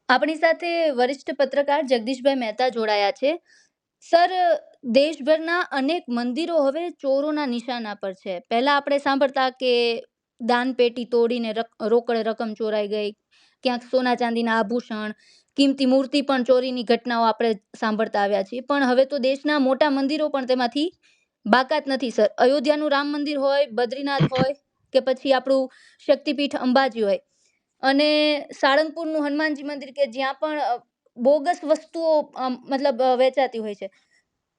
આપણી સાથે વરિષ્ઠ પત્રકાર જગદીશભાઈ મહેતા જોડાયા છે. સર, દેશભરના અનેક મંદિરો હવે ચોરોના નિશાના પર છે. પહેલા આપણે સાંભળતા કે દાન પેટી તોડીને રોકડ રકમ ચોરાઈ ગઈ, ક્યાંક સોના ચાંદીના આભૂષણ, કિંમતી મૂર્તિ પણ ચોરીની ઘટનાઓ આપણે સાંભળતા આવ્યા છીએ. પણ હવે તો દેશના મોટા મંદિરો પણ તેમાંથી બાકાત નથી. સર, અયોધ્યાનું રામ મંદિર હોય, બદ્રીનાથ હોય કે પછી આપણું શક્તિપીઠ અંબાજી હોય, અને સાળંગપુરનું હનુમાનજી મંદિર કે જ્યાં પણ બોગસ વસ્તુઓ મતલબ વેચાતી હોય છે.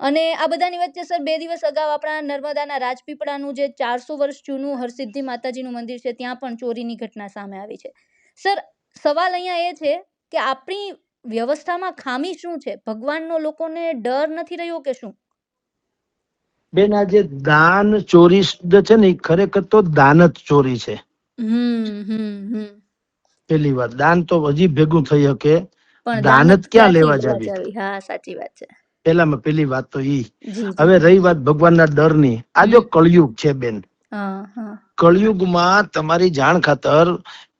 અને આ બધાની વચ્ચે સર 2 દિવસ અગાઉ આપણા નર્મદાના રાજપીપળાનું જે 400 વર્ષ જૂનું હરસિદ્ધિ માતાજીનું મંદિર છે ત્યાં પણ ચોરીની ઘટના સામે આવી છે. સર, સવાલ અહીંયા એ છે કે આપણી વ્યવસ્થામાં ખામી શું છે? ભગવાનનો લોકોને ડર નથી રહ્યો કે શું? બેન, આ જે દાન ચોરી છે ને, ખરેખર તો દાન જ ચોરી છે. પેલી વાત, દાન તો હજી ભેગું થઈ શકે, દાન જ ક્યાં લેવા જાવી? હા, સાચી વાત છે. પેલી વાત તો ઈ. હવે રહી વાત ભગવાનના ડરની, આ જો કળિયુગ છે બેન, કળિયુગમાં તમારી જાણ ખાતર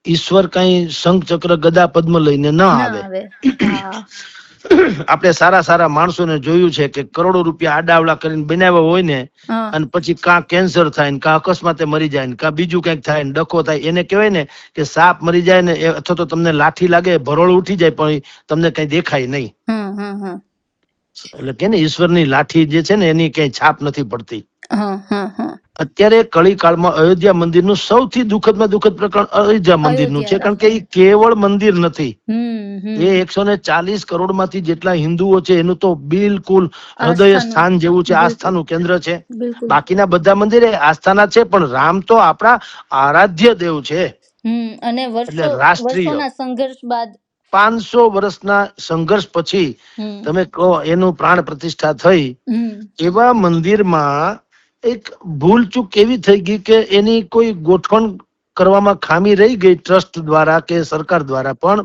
ઈશ્વર કઈ શંખ ચક્ર ગદા પદ્મ લઈને ન આવે. આપણે સારા સારા માણસોને જોયું છે કે કરોડો રૂપિયા આડાવડા કરીને બનાવ્યા હોય ને, અને પછી કાં કેન્સર થાય ને, કાં અકસ્માતે મરી જાય ને, કાં બીજું કઈક થાય ને, ડખો થાય. એને કહેવાય ને કે સાપ મરી જાય ને, અથવા તો તમને લાઠી લાગે, ભરોળ ઉઠી જાય, પણ તમને કઈ દેખાય નહીં. એટલે કે ને ઈશ્વરની લાઠી જે છે ને એની કઈ છાપ નથી પડતી. અત્યારે કળી કાળમાં અયોધ્યા મંદિરનું સૌથી દુઃખદમાં દુઃખદ પ્રકરણ અયોધ્યા મંદિરનું છે, કારણ કે એ કેવળ મંદિર નથી. એ 140 કરોડ માંથી જેટલા હિન્દુઓ છે એનું તો બિલકુલ હૃદય સ્થાન જેવું છે, આસ્થાનું કેન્દ્ર છે. બાકીના બધા મંદિરે આસ્થાના છે, પણ રામ તો આપણા આરાધ્ય દેવ છે. અને રાષ્ટ્રીય સંઘર્ષ બાદ 500 વર્ષના સંઘર્ષ પછી તમે કહો એનું પ્રાણ પ્રતિષ્ઠા થઈ, એવા મંદિરમાં એક ભૂલચૂક એવી થઈ ગઈ કે એની કોઈ ગોઠવણ કરવામાં ખામી રહી ગઈ, ટ્રસ્ટ દ્વારા કે સરકાર દ્વારા પણ,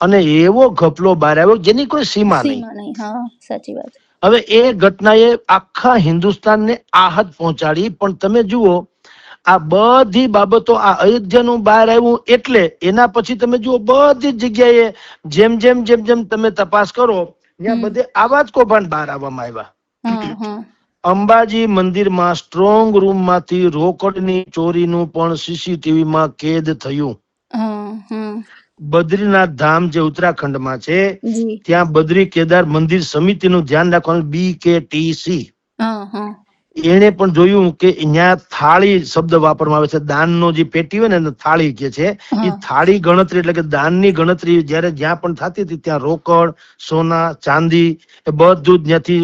અને એવો ઘપલો બહાર આવ્યો જેની કોઈ સીમા નહીં. સાચી વાત. હવે એ ઘટનાએ આખા હિન્દુસ્તાનને આહત પહોંચાડી. પણ તમે જુઓ, આ બધી બાબતો, આ અયોધ્યાનું બહાર આવ્યું એટલે એના પછી તમે જુઓ બધી જગ્યાએ જેમ જેમ જેમ જેમ તમે તપાસ કરો ત્યાં બધે આવા જ કૌભાંડ બહાર આવવામાં આવ્યા. અંબાજી મંદિરમાં સ્ટ્રોંગ રૂમ માંથી રોકડની ચોરીનું પણ સીસીટીવી માં કેદ થયું. બદ્રીનાથ ધામ જે ઉત્તરાખંડમાં છે ત્યાં બદ્રી કેદાર મંદિર સમિતિનું ધ્યાન રાખવાનું BKTC, એને પણ જોયું કે અહીંયા થાળી શબ્દ વાપરવામાં આવે છે. દાનનો જે પેટી હોય ને થાળી કે છે, એ થાળી ગણતરી એટલે કે દાનની ગણતરી જયારે જ્યાં પણ થતી હતી ત્યાં રોકડ, સોના, ચાંદી એ બધું જ ત્યાંથી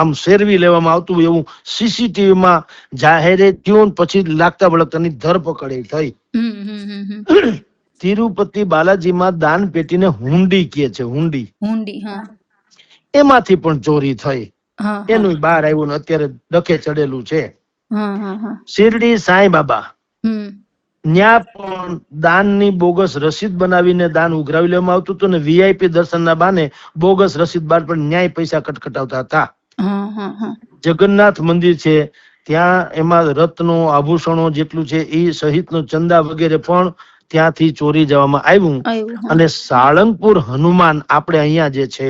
આમ શેરવી લેવામાં આવતું એવું સીસીટીવી માં જાહેરે થયું. પછી લાગતા વળગતાની ધરપકડ થઈ. તિરુપતિ બાલાજીમાં દાન પેટીને હુંડી કે છે, હુંડી, એમાંથી પણ ચોરી થઈ. એનું બહાર આવ્યું ને અત્યારે ડખે ચડેલું છે. શિરડી સાંઈ બાબા, ત્યાં પણ દાનની બોગસ રસીદ બનાવીને દાન ઉઘરાવી લેવામાં આવતું હતું ને VIP દર્શનના બાને બોગસ રસીદ બાર પણ ન્યાય પૈસા કટકટાવતા હતા. જગન્નાથ મંદિર છે ત્યાં એમાં રત્નો, આભૂષણો જેટલું છે એ સહિતનો ચંદા વગેરે પણ ત્યાંથી ચોરી જવામાં આવ્યું. અને સાળંગપુર હનુમાન આપણે અહીંયા જે છે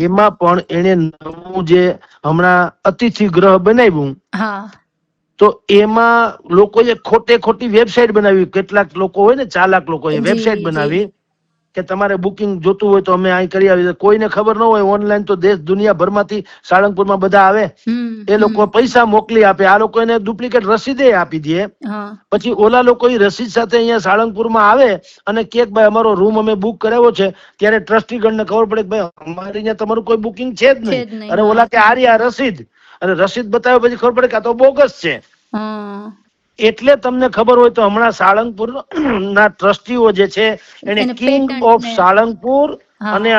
એમાં પણ એને નવું જે હમણાં અતિથિ ગ્રહ બનાવ્યું, તો એમાં લોકોએ ખોટી વેબસાઇટ બનાવી. કેટલાક લોકો હોય ને, ચાલાક લોકો એ વેબસાઇટ બનાવી કે તમારે બુકિંગ જોતું હોય તો અમે અહીં કરી આવીએ. કોઈને ખબર ન હોય, ઓનલાઈન તો દેશ દુનિયાભરમાંથી સાળંગપુરમાં બધા આવે, એ લોકો પૈસા મોકલી આપે. આ લોકો એને ડુપ્લિકેટ રસીદે આપી દે. પછી ઓલા લોકો એ રસીદ સાથે અહીંયા સાળંગપુરમાં આવે અને કે ભાઈ અમારો રૂમ અમે બુક કરાવ્યો છે, ત્યારે ટ્રસ્ટીગણને ખબર પડે કે ભાઈ અમારે અહીંયા તમારું કોઈ બુકિંગ છે જ નહીં. અને ઓલા કે આ રસીદ, અને રસીદ બતાવ્યા પછી ખબર પડે કે આ તો બોગસ છે. એટલે તમને ખબર હોય તો હમણાં સાળંગપુર ના ટ્રસ્ટીઓ જે છે એને કિંગ ઓફ સાળંગપુર અને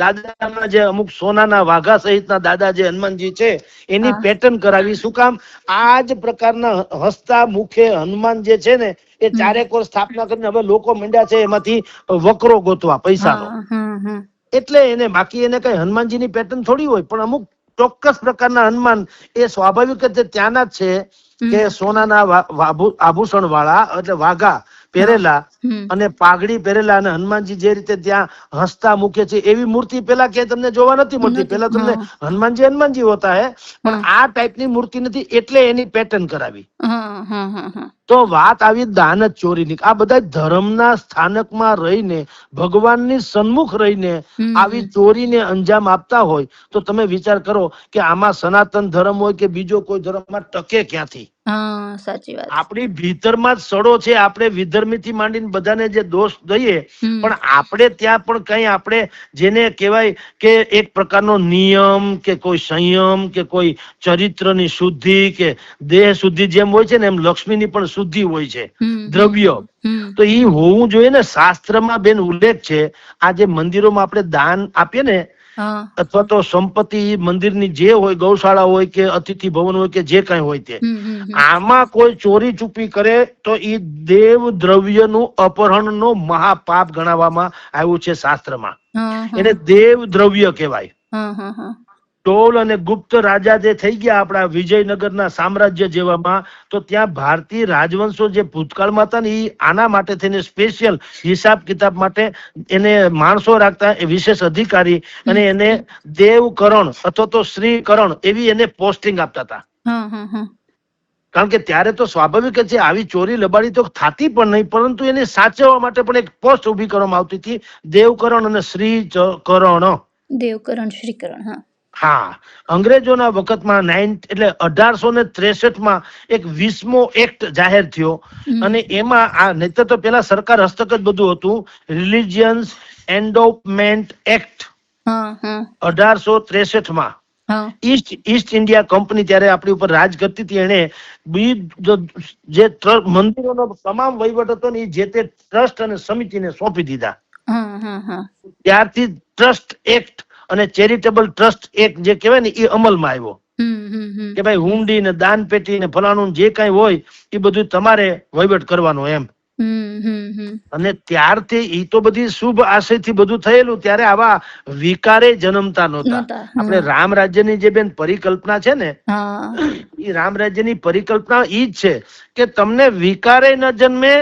દાદાના જે અમુક સોનાના વાઘા સહિતના દાદા જે હનુમાનજી છે એની પેટર્ન કરાવી. શું કામ? આ જ પ્રકારના હસતા મુખે હનુમાન જે છે ને એ ચારેક વર્ષ સ્થાપના કરીને હવે લોકો મંડ્યા છે એમાંથી વકરો ગોતવા પૈસાનો. એટલે એને બાકી એને કઈ હનુમાનજીની પેટર્ન થોડી હોય, પણ અમુક ચોક્કસ પ્રકારના હનુમાન એ સ્વાભાવિક જ ત્યાંના જ છે કે સોનાના આભૂષણ વાળા, એટલે વાઘા પહેરેલા અને પાઘડી પહેરેલા અને હનુમાનજી જે રીતે ત્યાં હસતા મૂકે છે એવી મૂર્તિ પેલા ક્યાંય તમને જોવા નથી મળતી. પેલા તમને હનુમાનજી હોતા હે, પણ આ ટાઈપની મૂર્તિ નથી એટલે એની પેટર્ન કરાવી. તો વાત આવી દાન જ ચોરીની. આ બધા ધર્મના સ્થાનકમાં રહીને ભગવાનની સન્મુખ રહીને આવી ચોરીને અંજામ આપતા હોય તો તમે વિચાર કરો કે આમાં સનાતન ધર્મ હોય કે બીજો કોઈ ધર્મમાં ટકે ક્યાંથી? સાચી વાત. આપણી ભીતરમાં જ સડો છે. આપણે વિધર્મીથી માંડીને બધાને જે દોષ દઈએ, પણ આપણે ત્યાં પણ કઈ આપણે જેને કહેવાય કે એક પ્રકારનો નિયમ કે કોઈ સંયમ કે કોઈ ચરિત્રની શુદ્ધિ કે દેહ શુદ્ધિ જેમ હોય છે ને એમ લક્ષ્મીની પણ શુદ્ધિ હોય છે, દ્રવ્ય. તો એ હોવું જોઈએ ને. શાસ્ત્રમાં બેન ઉલ્લેખ છે, આ જે મંદિરોમાં આપણે દાન આપીએ ને અથવા તો સંપત્તિ મંદિરની જે હોય, ગૌશાળા હોય કે અતિથિ ભવન હોય કે જે કઈ હોય તે, આમાં કોઈ ચોરી ચૂપી કરે તો એ દેવ દ્રવ્યનું અપહરણનો મહાપાપ ગણાવવામાં આવ્યું છે શાસ્ત્રમાં. એને દેવ દ્રવ્ય કહેવાય. ટોલ અને ગુપ્ત રાજા જે થઈ ગયા આપણા વિજયનગરના સામ્રાજ્ય જેવામાં, તો ત્યાં ભારતીય રાજવંશો જે ભૂતકાળમાં હતા ને એ આના માટે થઈને સ્પેશિયલ હિસાબ કિતાબ માટે એને માણસો રાખતા, વિશેષ અધિકારી, અને એને દેવકરણ અથવા તો શ્રીકરણ એવી એને પોસ્ટિંગ આપતા હતા. કારણ કે ત્યારે તો સ્વાભાવિક છે આવી ચોરી લબાડી તો થતી પણ નહીં, પરંતુ એને સાચવવા માટે પણ એક પોસ્ટ ઉભી કરવામાં આવતી હતી, દેવકરણ અને શ્રીકરણ. દેવકરણ શ્રીકરણ. હા, અંગ્રેજોના વખતમાં 1863માં એક 20મો એક્ટ જાહેર થયો અને એમાં આ નહીતર તો પેલા સરકાર હસ્તક જ બધું હતું. રિલિજિયન્સ એન્ડોવમેન્ટ એક્ટ 1863માં ઈસ્ટ ઇન્ડિયા કંપની ત્યારે આપણી ઉપર રાજ કરતી હતી. એને જે મંદિરોનો તમામ વહીવટ હતો ને એ જે તે ટ્રસ્ટ અને સમિતિને સોંપી દીધા. ત્યારથી ટ્રસ્ટ એક્ટ અને ચેરિટેબલ ટ્રસ્ટ એક્ટ જે કહેવાય ને એ અમલમાં આવ્યો કે ભાઈ હુંડી ને દાન પેટી ને ફલાણું જે કઈ હોય એ બધું તમારે વહીવટ કરવાનો એમ. અને ત્યારથી એ તો બધી શુભ આશયથી બધું થયેલું. ત્યારે આવા વિકારે જન્મતા નહોતા. આપણે રામ રાજ્યની જે બેન પરિકલ્પના છે ને, એ રામ રાજ્યની પરિકલ્પના ઈ જ છે કે તમને વિકારે ન જન્મે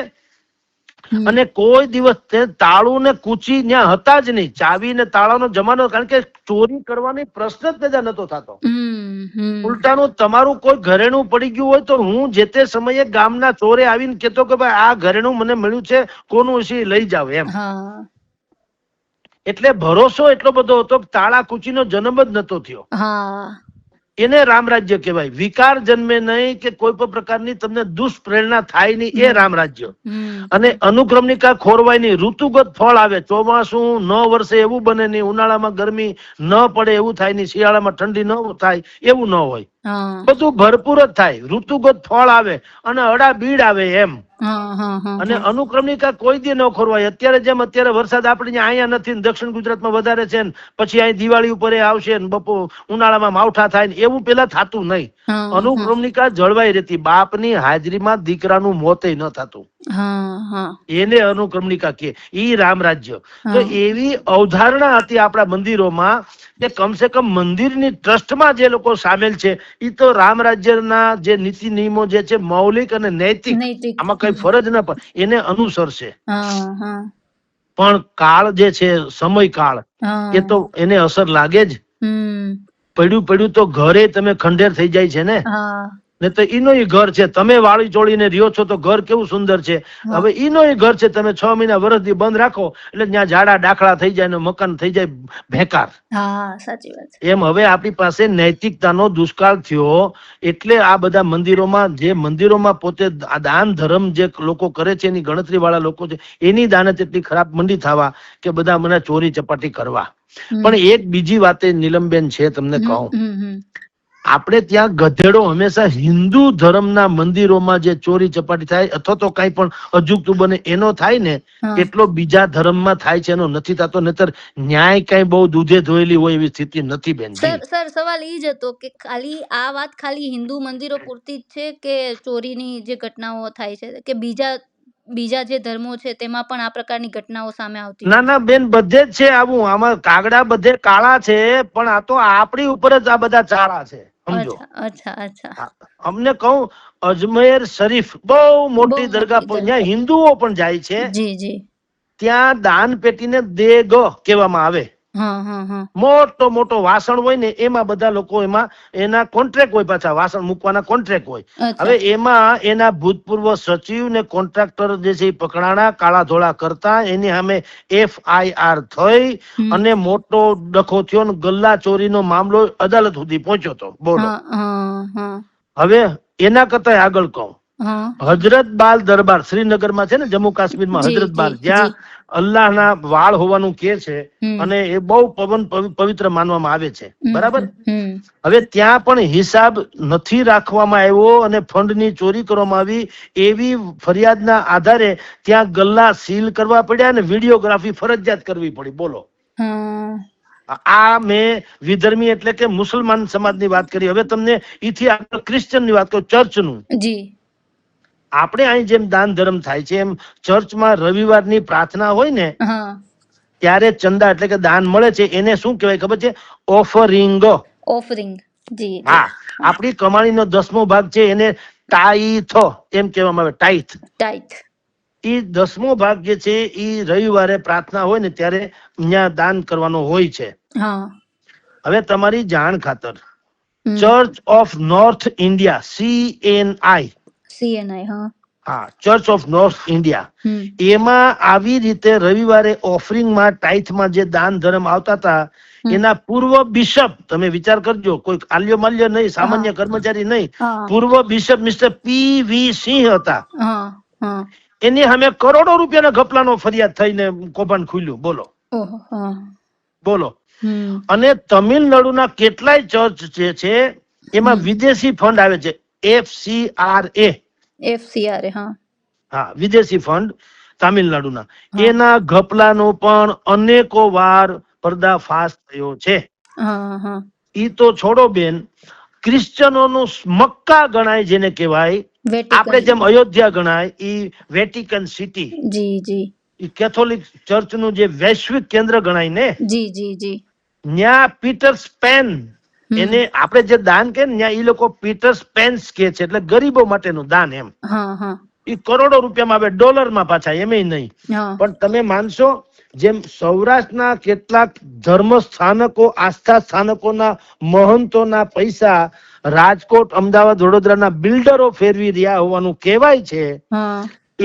અને કોઈ દિવસ તાળું ને કૂચી ત્યાં હતા જ નહીં. ચાવી ને તાળાનો જમાનો, કારણ કે ચોરી કરવાની પ્રશ્ન જ પેદા નતો થતો. ઉલટાનું તમારું કોઈ ઘરેણું પડી ગયું હોય તો હું જે તે સમયે ગામના ચોરે આવીને કેતો કે ભાઈ આ ઘરેણું મને મળ્યું છે, કોનું છે લઈ જાવ એમ. એટલે ભરોસો એટલો બધો હતો કે તાળા કૂચીનો જન્મ જ નતો થયો. એને રામ રાજ્ય કહેવાય. વિકાર જન્મે નહીં કે કોઈ પણ પ્રકારની તમને દુષ્પ્રેરણા થાય નહીં, એ રામ રાજ્ય. અને અનુક્રમણિકા ખોરવાય નહીં. ઋતુગત ફળ આવે. ચોમાસું ન વરસે એવું બને નહીં, ઉનાળામાં ગરમી ન પડે એવું થાય નહીં, શિયાળામાં ઠંડી ન થાય એવું ન હોય. બધું ભરપૂર જ થાય. ઋતુગત ફળ આવે અને અડા બીડ આવે એમ. અને અનુક્રમણિકા કોઈ દી ન ખોરવાય. અત્યારે જેમ અત્યારે વરસાદ આપણે અહીંયા નથી, દક્ષિણ ગુજરાતમાં વધારે છે, પછી અહીં દિવાળી ઉપર આવશે, ઉનાળામાં માવઠા થાય ને એવું પેલા થતું નહીં. અનુક્રમણિકા જળવાઈ રહેતી. બાપની હાજરીમાં દીકરાનું મોત ન થતું. એને અનુક્રમણિકા કે ઈ રામ રાજ્ય. તો એવી અવધારણા હતી આપણા મંદિરોમાં કે કમસે કમ મંદિરની ટ્રસ્ટમાં જે લોકો સામેલ છે એ તો રામ રાજ્યના જે નીતિ નિયમો જે છે મૌલિક અને નૈતિક, આમાં કઈ ફરજ ન પડે, એને અનુસરશે. પણ કાળ જે છે, સમય કાળ, એ તો એને અસર લાગે જ. પડ્યું તો ઘરે તમે ખંડેર થઈ જાય છે ને તો ઈનો ઘર છે. તમે વાળી ચોળીને રહ્યો છો તો ઘર કેવું સુંદર છે. હવે ઈનો ઘર છે, તમે 6 મહિના વર્ષથી બંધ રાખો એટલે ત્યાં ઝાડા ડાખડા થઈ જાય, મકાન થઈ જાય ભેકાર. સાચી વાત. એમ હવે આપણી પાસે નૈતિકતાનો દુષ્કાળ થયો. એટલે આ બધા મંદિરોમાં, જે મંદિરોમાં પોતે દાન ધર્મ જે લોકો કરે છે, એની ગણતરી વાળા લોકો છે, એની દાનત એટલી ખરાબ મંડી થવા કે બધા મને ચોરી ચપાટી કરવા. પણ એક બીજી વાત નીલમબેન છે, તમને કહું, આપણે ત્યાં ગધેડો હંમેશા હિન્દુ ધર્મના મંદિરોમાં જે ચોરી ચપાટી થાય અથવા તો કઈ પણ અજુગતું બને એનો થાય ને, એટલો બીજા ધર્મમાં થાય છે એનો નથી થતો. નહીતર ન્યાય કઈ બહુ દૂધે ધોયેલી હોય એવી સ્થિતિ નથી બેન. સર સવાલ ઈ જ હતો કે ખાલી આ વાત ખાલી હિન્દુ મંદિરો પૂરતી જ છે કે ચોરીની જે ઘટનાઓ થાય છે કે બીજા જે ધર્મો છે તેમાં પણ આ પ્રકારની ઘટનાઓ સામે આવતી? ના બેન, બધે જ છે આવું. આમાં કાગડા બધે કાળા છે, પણ આ તો આપણી ઉપર જ આ બધા ચાળા છે. સમજો. અચ્છા અચ્છા. હા, અમને કહું અજમેર શરીફ બહુ મોટી દરગાહ, ત્યાં હિન્દુઓ પણ જાય છે. જી જી. ત્યાં દાન પેટીને દેગ કહેવામાં આવે. મોટો મોટો વાસણ હોય ને એમાં બધા લોકો એમાં એના કોન્ટ્રાક્ટ હોય, પાછા વાસણ મૂકવાના કોન્ટ્રાક્ટ હોય. હવે એમાં એના ભૂતપૂર્વ સચિવ ને કોન્ટ્રાક્ટર જે છે એ પકડાણા, કાળા ધોળા કરતા, એની સામે FIR થઈ અને મોટો ડખો થયો ને ગલ્લા ચોરીનો મામલો અદાલત સુધી પહોંચ્યો હતો. બોલો. હવે એના કરતા આગળ કહું, હજરત બાલ દરબાર શ્રીનગરમાં છે ને, જમ્મુ કાશ્મીરમાં હજરત બાલ, જ્યાં અલ્લાહના વાળ હોવાનું કે છે અને એ બહુ પવિત્ર માનવામાં આવે છે. બરાબર. હવે ત્યાં પણ હિસાબ નથી રાખવામાં આવ્યો અને ફંડની ચોરી કરવામાં આવી, એવી ફરિયાદના આધારે ત્યાં ગલ્લા સીલ કરવા પડ્યા અને વિડીયોગ્રાફી ફરજિયાત કરવી પડી. બોલો. આ મેં વિધર્મી એટલે કે મુસલમાન સમાજની વાત કરી. હવે તમને ઈથી આગળ ક્રિશ્ચિયનની વાત કરું, ચર્ચનું. આપણે અહીં જેમ દાન ધર્મ થાય છે એમ ચર્ચમાં રવિવારની પ્રાર્થના હોય ને ત્યારે ચંદા એટલે કે દાન મળે છે, એને શું કહેવાય ખબર છે? ઓફરિંગ. ઓફરિંગ. જી. હા, આપણી કમાણીનો 10મો ભાગ છે એને ટાઈથ એમ કહેવામાં આવે. ટાઈથ. ટાઈથ. એ 10મો ભાગ જે છે એ રવિવારે પ્રાર્થના હોય ને ત્યારે ત્યાં દાન કરવાનો હોય છે. હવે તમારી જાણ ખાતર church of north India, CNI, હા, ચર્ચ ઓફ નોર્થ ઇન્ડિયા, એમાં આવી રીતે રવિવારે ઓફરિંગમાં ટાઈથમાં જે દાન ધર્મ આવતા હતા, એના પૂર્વ બિશપ, તમે વિચાર કરજો, કોઈ આલ્યો માલ્યો નહીં, સામાન્ય કર્મચારી નહીં, પૂર્વ બિશપ મિસ્ટર PV સિંહ હતા. એની સામે કરોડો રૂપિયાના ઘપલાનો ફરિયાદ થઈને કૌભાંડ ખુલ્યું. બોલો. બોલો. અને તમિલનાડુના કેટલાય ચર્ચ જે છે એમાં વિદેશી ફંડ આવે છે, FCRA. હા, વિદેશી ફંડ તામિલનાડુના, એના ઘપલાનો પણ અનેકો વાર પર્દાફાશ થયો છે. ઈ તો છોડો બેન, ક્રિશ્ચનોનું મક્કા ગણાય જેને કહેવાય, આપણે જેમ અયોધ્યા ગણાય, ઈ વેટિકન સિટી, જી જી, ઈ કેથોલિક ચર્ચનું જે વૈશ્વિક કેન્દ્ર ગણાય ને, જી જી જી, ન્યા પીટર સ્પેન, એને આપણે જે દાન કે ન્યા ઈ લોકો પીટર સ્પેન્સ કે છે, એટલે ગરીબો માટેનું દાન એમ. ઈ કરોડો રૂપિયામાં આવે, ડોલરમાં પાછા, એમ નહીં. પણ તમે માનશો, જેમ સૌરાષ્ટ્રના કેટલાક ધર્મ સ્થાનકો, આસ્થા સ્થાનકોના મહંતોના પૈસા રાજકોટ, અમદાવાદ, વડોદરાના બિલ્ડરો ફેરવી રહ્યા હોવાનું કહેવાય છે,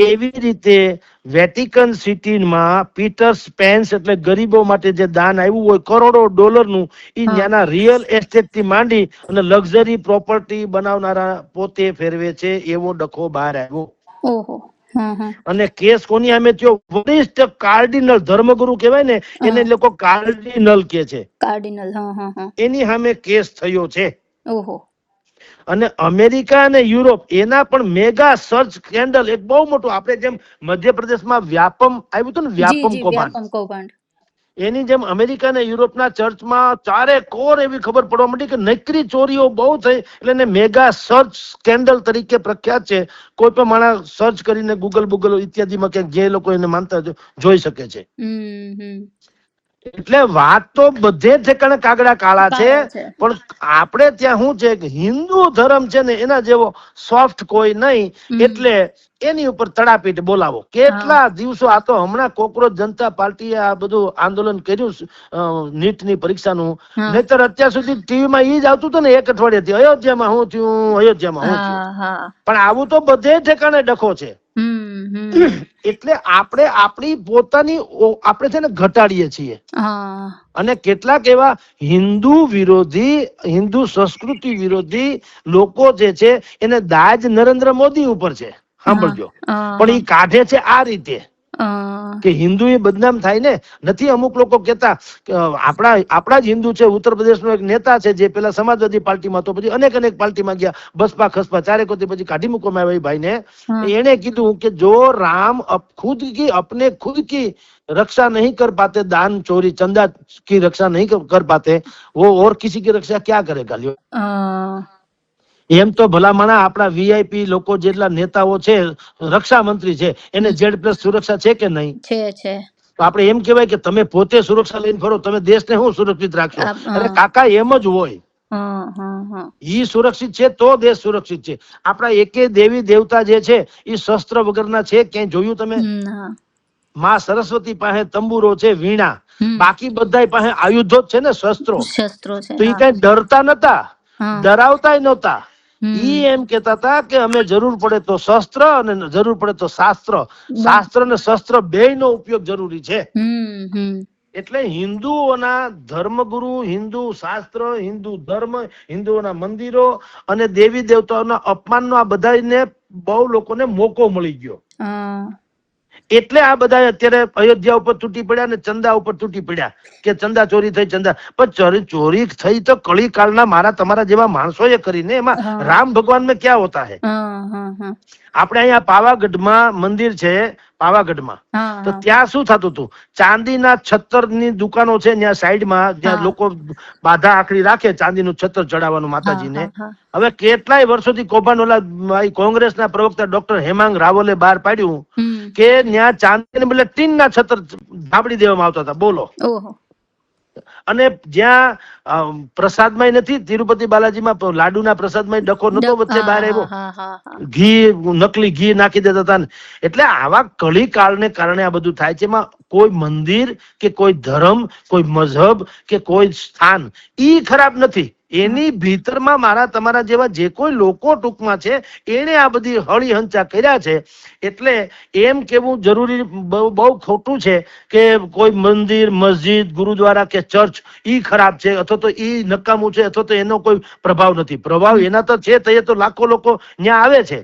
એવી રીતે વેટિકન સિટીમાં પીટર સ્પેન્સ એટલે ગરીબો માટે જે દાન આવ્યું હોય કરોડો ડોલરનું, એ ત્યાંના રિયલ એસ્ટેટ થી માંડી અને લક્ઝરી પ્રોપર્ટી બનાવનારા પોતે ફેરવે છે, એવો ડખો બહાર આવ્યો. અને કેસ કોની સામે થયો? વરિષ્ઠ કાર્ડિનલ, ધર્મગુરુ કહેવાય ને એને લોકો કાર્ડિનલ કે છે, કાર્ડિનલ, એની સામે કેસ થયો છે. અને અમેરિકા અને યુરોપ એના પણ મેગા સર્ચ સ્કેન્ડલ, એક બહુ મોટું, આપણે જેમ મધ્યપ્રદેશમાં વ્યાપમ આવ્યું હતું ને, વ્યાપમ કૌભાંડ, એની જેમ અમેરિકા અને યુરોપના ચર્ચમાં ચારે કોર એવી ખબર પડવા માંડી કે નકરી ચોરીઓ બહુ થઈ, એટલે એને મેગા સર્ચ સ્કેન્ડલ તરીકે પ્રખ્યાત છે. કોઈ પણ માણસ સર્ચ કરીને ગૂગલ ઇત્યાદિમાં ક્યાંક જે લોકો એને માનતા જોઈ શકે છે. એટલે વાત તો બધે ઠેકાણે કાગડા કાળા છે, પણ આપણે ત્યાં શું છે કે હિન્દુ ધર્મ છે ને એના જેવો સોફ્ટ કોઈ નહીં, એટલે એની ઉપર તડાપીટ બોલાવો. કેટલા દિવસો, આ તો હમણાં કોકરોચ જનતા પાર્ટીએ આ બધું આંદોલન કર્યું નીટની પરીક્ષાનું, નહીતર અત્યાર સુધી ટીવીમાં ઈ જ આવતું હતું ને એક અઠવાડિયાથી, અયોધ્યામાં શું થયું, અયોધ્યામાં શું થયું. પણ આવું તો બધે ઠેકાણે ડખો છે. એટલે આપણે આપણી પોતાની આપણે છે ને ઘટાડીએ છીએ. અને કેટલાક એવા હિન્દુ વિરોધી, હિન્દુ સંસ્કૃતિ વિરોધી લોકો જે છે એને દાજ નરેન્દ્ર મોદી ઉપર છે, સાંભળજો. પણ એ કાઢે છે આ રીતે કે હિન્દુ એ બદનામ થાય ને. નથી અમુક લોકો કેતા આપણા જ હિન્દુ છે, ઉત્તર પ્રદેશનો એક નેતા છે જે પેલા સમાજવાદી પાર્ટીમાં તો પછી અનેક પાર્ટીમાં ગયા, બસપા ખસપા ચારેકોથી પછી કાઢી મૂકવામાં આવ્યા ભાઈને. એને કીધું કે જો રામ अपने खुद की रक्षा नहीं कर पाते, दान चोरी चंदा की रक्षा नहीं कर पाते, वो और किसी की रक्षा क्या करेगा લ્યો. એમ તો ભલામણા આપણા VIP લોકો જેટલા નેતાઓ છે, રક્ષા મંત્રી છે, એને Z+ સુરક્ષા છે કે નહીં? છે. તો આપણે એમ કહેવાય કે તમે પોતે સુરક્ષા લઈને ફરો, તમે દેશને શું સુરક્ષિત રાખશો? અરે કાકા, એમ જ હોય. ઈ સુરક્ષિત છે તો દેશ સુરક્ષિત છે. આપણા એકે દેવી દેવતા જે છે એ શસ્ત્ર વગરના છે? ક્યાંય જોયું તમે? માં સરસ્વતી પાસે તંબુરો છે, વીણા, બાકી બધા પાસે આયુધો જ છે ને, શસ્ત્રો. તો એ કઈ ડરતા નતા, ડરાવતા નહોતા. ઈ એમ કેતા હતા કે અમે જરૂર પડે તો શસ્ત્ર અને જરૂર પડે તો શાસ્ત્ર, શાસ્ત્ર અને શસ્ત્ર બેય નો ઉપયોગ જરૂરી છે. એટલે હિન્દુઓના ધર્મગુરુ, હિન્દુ શાસ્ત્ર, હિન્દુ ધર્મ, હિન્દુઓના મંદિરો અને દેવી દેવતાઓના અપમાનનો આ બધાને બહુ લોકોને મોકો મળી ગયો. એટલે આ બધા અત્યારે અયોધ્યા ઉપર તૂટી પડ્યા ને ચંદા ઉપર તૂટી પડ્યા કે ચંદા ચોરી થઈ, ચંદા. પણ ચોરી થઈ તો કળી કાળના મારા તમારા જેવા માણસોએ કરીને. એમાં રામ ભગવાન में क्या होता है? આપણે અહીંયા પાવાગઢમાં મંદિર છે, પાવાગઢમાં તો ત્યાં શું થતું હતું, ચાંદીના છત્તરની દુકાનો છે ત્યાં સાઈડમાં, જ્યાં લોકો બાધા આખડી રાખે ચાંદીનું છત્તર ચડાવવાનું માતાજીને. હવે કેટલાય વર્ષોથી કૌભાંડ, ઓલા કોંગ્રેસના પ્રવક્તા ડોક્ટર હેમાંગ રાવલે બહાર પાડ્યું કે ત્યાં ચાંદીને બદલે ટીનના છત્તર ધાબડી દેવામાં આવતા હતા. બોલો. અને જ્યાં પ્રસાદમાં નથી, તિરુપતિ બાલાજીમાં લાડુના પ્રસાદમાં ડખો નતો વચ્ચે બહાર આવ્યો, ઘી, નકલી ઘી નાખી દેતા હતા. એટલે આવા કળી કાળને કારણે આ બધું થાય છે. એમાં કોઈ મંદિર કે કોઈ ધર્મ, કોઈ મઝહબ કે કોઈ સ્થાન ઈ ખરાબ નથી. એની ભીતરમાં મારા તમારા જેવા જે કોઈ લોકો ટૂંકમાં છે એને આ બધી હળી હંચા કર્યા છે. એટલે એમ કેવું જરૂરી બહુ ખોટું છે કે કોઈ મંદિર, મસ્જિદ, ગુરુદ્વારા કે ચર્ચ ઈ ખરાબ છે અથવા તો ઈ નકામું છે અથવા તો એનો કોઈ પ્રભાવ નથી. પ્રભાવ એના તો છે, તો લાખો લોકો ત્યાં આવે છે.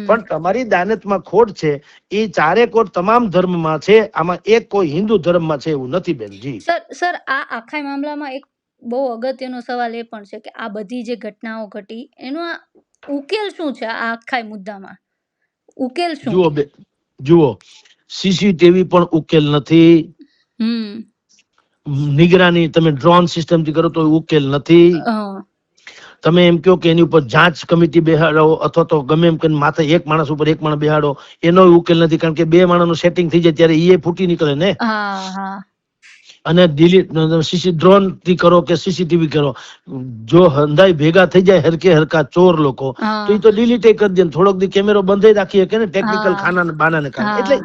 પણ તમારી દાનતમાં ખોટ છે. એ ચારે કોટ તમામ ધર્મમાં છે, આમાં એક કોઈ હિન્દુ ધર્મમાં છે એવું નથી બેનજી. સર આ આખા મામલામાં એક બહુ અગત્યનો સવાલ એ પણ છે કે આ બધી જે ઘટનાઓ ઘટી એનો ઉકેલ શું છે? આ આખા મુદ્દામાં ઉકેલ શું? જુઓ, સીસીટીવી પણ ઉકેલ નથી, નિગરાની તમે ડ્રોન સિસ્ટમ થી કરો તો ઉકેલ નથી. તમે એમ કહો કે એની ઉપર જાંચ કમિટી બેહાડો અથવા તો ગમે એમ કરીને માથે એક માણસ ઉપર એક માણસ બેહાડો, એનો ઉકેલ નથી. કારણ કે બે માણસનું સેટિંગ થઈ જાય ત્યારે એ ફૂટી નીકળે ને. અને ડિલીટ ડ્રોન થી કરો કે સીસીટીવી કરો, જો હંધાઈ ભેગા થઈ જાય હરકે હરકા ચોર લોકો તો એ તો ડિલીટ કરી દે, થોડોક દી કેમેરો બંધ રાખી શકે ને, ટેકનિકલ ખાના બાના કારણે. એટલે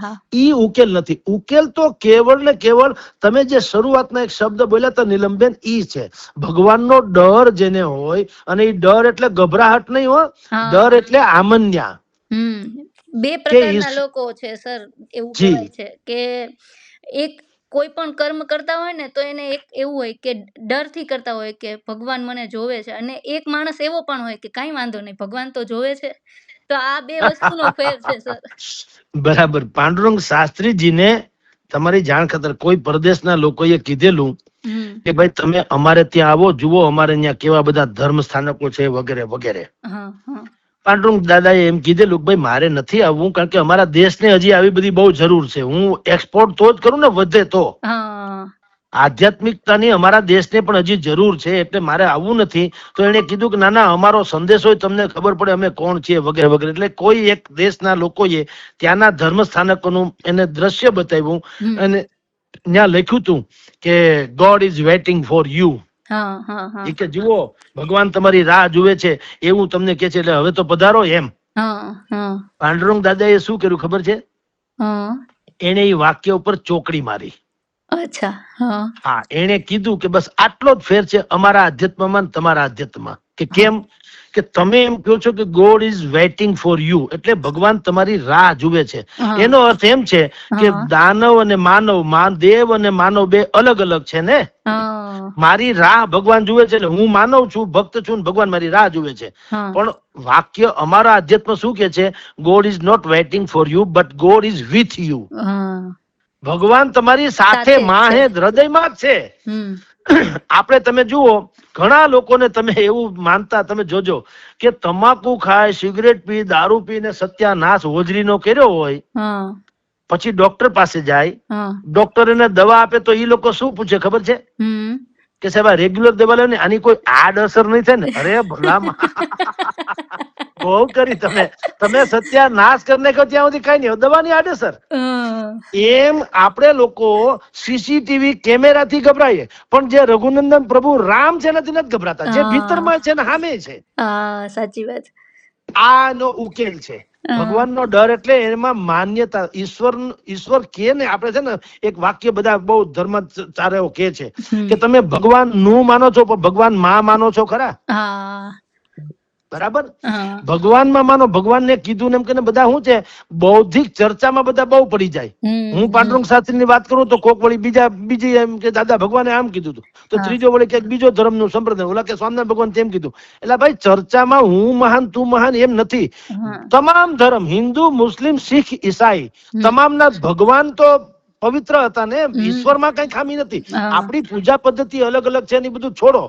ઈ ઉકેલ નથી. ઉકેલ તો કેવળ ને કેવળ તમે જે શરૂઆતમાં એક શબ્દ બોલ્યા હતા નીલમબેન, ઈ છે ભગવાનનો ડર જેને હોય. અને એ ડર એટલે ગભરાહટ નહીં હો, ડર એટલે આમન્યા. બે પ્રકારના લોકો છે સર, એવું કહેવાય છે કે એક કોઈ પણ કર્મ કરતા હોય ને તો એને એક એવું હોય કે ડરથી કરતા હોય કે ભગવાન મને જોવે છે, અને એક માણસ એવો પણ હોય કે કઈ વાંધો નહીં ભગવાન તો જોવે છે. તો આ બે વસ્તુનો ફેર છે સર. બરાબર. પાંડુરંગ શાસ્ત્રીજીને તમારી જાણ ખાતર કોઈ પરદેશના લોકોએ કીધેલું કે ભાઈ તમે અમારે ત્યાં આવો, જુઓ અમારે ત્યાં કેવા બધા ધર્મ સ્થાનકો છે વગેરે વગેરે. પાંડુરંગ દાદાએ એમ કીધેલું કે ભાઈ મારે નથી આવવું, કારણ કે અમારા દેશને હજી આવી બધી બહુ જરૂર છે. હું એક્સપોર્ટ તો જ કરું ને, વધે તો. આધ્યાત્મિકતાની અમારા દેશને પણ હજી જરૂર છે, એટલે મારે આવવું નથી. તો એને કીધું કે ના ના, અમારો સંદેશો હોય તમને ખબર પડે અમે કોણ છીએ વગેરે વગેરે. એટલે કોઈ એક દેશના લોકોએ ત્યાંના ધર્મ સ્થાનકોનું એને દ્રશ્ય બતાવ્યું અને ત્યાં લખ્યું હતું કે God is waiting for you. કે જુઓ ભગવાન તમારી રાહ જુએ છે એવું તમને કે છે, એટલે હવે તો પધારો એમ. પાંડુરંગ દાદાએ શું કર્યું ખબર છે? એને એ વાક્ય ઉપર ચોકડી મારી. હા, એને કીધું કે બસ આટલો જ ફેર છે અમારા આધ્યાત્મમાં તમારા આધ્યાત્મમાં. કે કેમ? કે તમે એમ કહો છો કે God is waiting for you, એટલે ભગવાન તમારી રાહ જુએ છે. એનો અર્થ એમ છે કે દાનવ અને માનવ, દેવ અને માનવ બે અલગ અલગ છે ને. મારી રાહ ભગવાન જુએ છે, એટલે હું માનવ છું, ભક્ત છું, ભગવાન મારી રાહ જુએ છે. પણ વાક્ય અમારા આધ્યાત્મ શું કે છે? God is not waiting for you but God is with you. ભગવાન તમારી સાથે માહે હૃદયમાં જ છે. આપણે તમે જુઓ ઘણા લોકોને તમે એવું માનતા, તમે જોજો કે તમાકુ ખાય, સિગરેટ પી, દારૂ પી ને સત્યાનાશ હોજરીનો કર્યો હોય, પછી ડોક્ટર પાસે જાય, ડોક્ટર એને દવા આપે તો એ લોકો શું પૂછે ખબર છે? કે સાહેબ રેગ્યુલર દવા લે ને, આની કોઈ આડ અસર નહીં થાય ને? અરે ભલા બહુ કરી તમે સત્યાનાશ કરીને કહો ત્યાં સુધી કઈ નહીં, દવાની આડે સર. એમ આપણે લોકો સીસીટીવી કેમેરાથી ગભરાઈએ, પણ જે રઘુનંદન પ્રભુ રામ છે નથી ગભરાતા, જે ભીતરમાં છે ને સામે છે. સાચી વાત. આનો ઉકેલ છે. ભગવાનનો ડર એટલે એમાં માન્યતા. ઈશ્વર કે ને આપણે છે ને એક વાક્ય બધા બહુ ધર્મચાર્યો કે છે કે તમે ભગવાન નું માનો છો પણ ભગવાન માં માનો છો ખરા? બરાબર. ભગવાનમાં માનો, ભગવાનને કીધું ને એમ કે બધા શું છે બૌદ્ધિક ચર્ચામાં બધા બહુ પડી જાય. હું પાંડુરંગ શાસ્ત્રી ની વાત કરું તો કોક વળી બીજી એમ કે દાદા ભગવાને આમ કીધું હતું, તો ત્રીજો વળી કે બીજો ધર્મ નું સંપ્રદાય, ઓલા કે સ્વામિનારાયણ ભગવાન તેમ કીધું. એટલે ભાઈ ચર્ચામાં હું મહાન તું મહાન એમ નથી. તમામ ધર્મ, હિન્દુ, મુસ્લિમ, શીખ, ઈસાઈ, તમામના ભગવાન તો પવિત્ર હતા ને, ઈશ્વરમાં કઈ ખામી નથી. આપણી પૂજા પદ્ધતિ અલગ અલગ છે ને બધું છોડો,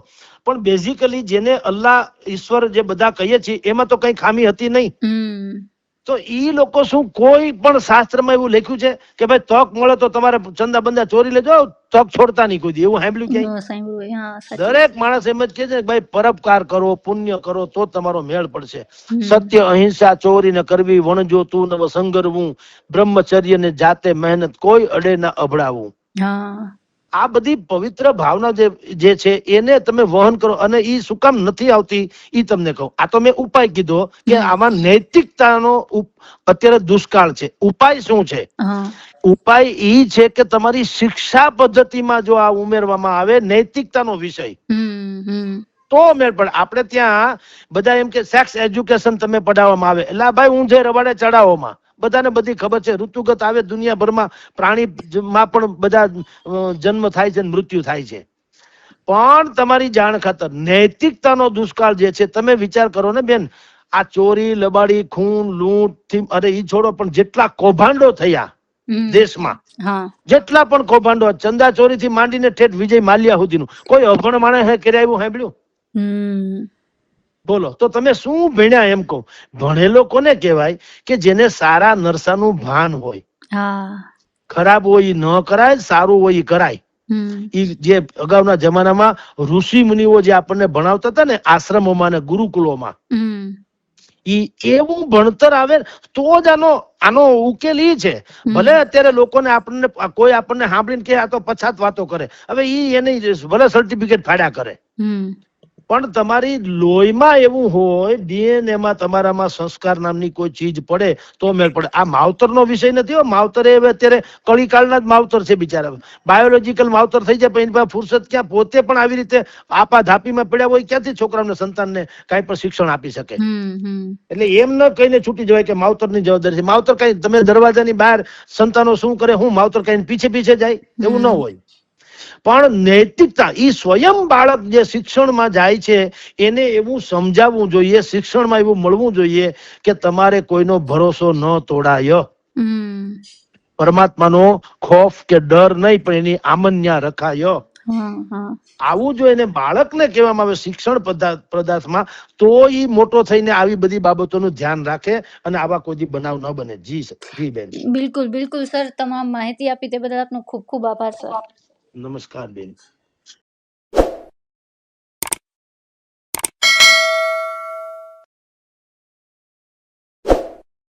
પણ બેઝિકલી જેને અલ્લાહ ઈશ્વર જે બધા કહીએ છીએ એમાં તો કઈ ખામી હતી નહીં. તો ઈ લોકો શું કોઈ પણ શાસ્ત્રમાં એવું લખ્યું છે કે ભાઈ તક મળે તો તમારે ચંદા બંદા ચોરી લેજો, તક છોડતા નહીં કોઈ દી, એવું સાંભળ્યું ક્યાંય? દરેક માણસ એમ જ કે છે ભાઈ પરોપકાર કરો, પુણ્ય કરો તો તમારો મેળ પડશે. સત્ય, અહિંસા, ચોરી ને કરવી, વણજો તું નવ સંગરવું, બ્રહ્મચર્ય ને જાતે મહેનત, કોઈ અડે ના અભડાવું. આ બધી પવિત્ર ભાવના જે છે એને તમે વહન કરો. અને ઈ શું કામ નથી આવતી ઈ તમને કહું. આ તો મેં ઉપાય કીધો કે આમાં નૈતિકતાનો અત્યારે દુષ્કાળ છે. ઉપાય શું છે? ઉપાય ઈ છે કે તમારી શિક્ષા પદ્ધતિમાં જો આ ઉમેરવામાં આવે નૈતિકતાનો વિષય, તો મેળ પડે. આપણે ત્યાં બધા એમ કે સેક્સ એજ્યુકેશન તમે પઢાવવામાં આવે, એટલે ભાઈ ઊંધે રવાડે ચડાવવામાં બધાને બધી ખબર છે. ઋતુગત આવે, દુનિયાભરમાં પ્રાણીમાં પણ બધા જન્મ થાય છે, મૃત્યુ થાય છે. પણ તમારી જાણ ખાતર નૈતિકતાનો દુષ્કાળ જે છે, તમે વિચાર કરો ને બેન, આ ચોરી, લબાડી, ખૂન, લૂંટ થી અરે ઈ છોડો, પણ જેટલા કૌભાંડો થયા દેશમાં, જેટલા પણ કૌભાંડો, ચંદા ચોરી થી માંડીને ઠેઠ વિજય માલ્યા સુધીનું, કોઈ અભણ માણસે કર્યા એવું સાંભળ્યું? બોલો તો તમે શું ભણ્યા એમ કહો? ભણેલો કોને કહેવાય? કે જેને સારા નરસાનું ભાન હોય. ખરાબ હોય ન કરાય, સારું હોય કરાય. ઈ જે અગાઉના જમાનામાં ઋષિ મુનિઓ જે આપણને ભણાવતા હતા ને આશ્રમોમાં ને ગુરુકુલોમાં, ઈ એવું ભણતર આવે તો જ આનો ઉકેલ ઈ છે. ભલે અત્યારે લોકોને આપણને કોઈ આપણને સાંભળીને કે આ તો પછાત વાતો કરે, હવે ઈ એની ભલે સર્ટિફિકેટ ફાડ્યા કરે, પણ તમારી લોહીમાં એવું હોય, ડીએનએ માં તમારામાં સંસ્કાર નામની કોઈ ચીજ પડે તો મેળ પડે. આ માવતરનો વિષય નથી હો. માવતર એ અત્યારે કળીકાળના જ માવતર છે બિચારા. બાયોલોજીકલ માવતર થઈ જાય પણ એની ફુરસત ક્યાં? પોતે પણ આવી રીતે આપા ધાપીમાં પડ્યા હોય, ક્યાંથી છોકરાઓને સંતાનને કાંઈ પણ શિક્ષણ આપી શકે? એટલે એમ ન કહીને છૂટી જવાય કે માવતરની જવાબદારી છે. માવતર કઈ તમે દરવાજાની બહાર સંતાનો શું કરે, હું માવતર કઈ પીછે જાય એવું ન હોય. પણ નૈતિકતા, ઈ સ્વયં બાળક જે શિક્ષણમાં જાય છે એને એવું સમજાવવું જોઈએ, શિક્ષણમાં એવું મળવું જોઈએ કે તમારે કોઈનો ભરોસો ન તોડાય. પરમાત્માનો ખોફ કે ડર નહીં, પણ એની આમન્યા રખાય. આવું જો એને બાળકને કહેવામાં આવે શિક્ષણ પદાર્થમાં, તો ઈ મોટો થઈને આવી બધી બાબતોનું ધ્યાન રાખે અને આવા કોઈ બનાવ ન બને. જી બેન. બિલકુલ બિલકુલ સર, તમામ માહિતી આપી તે બદલ આપનો ખૂબ ખૂબ આભાર સર. નમસ્કાર બેન.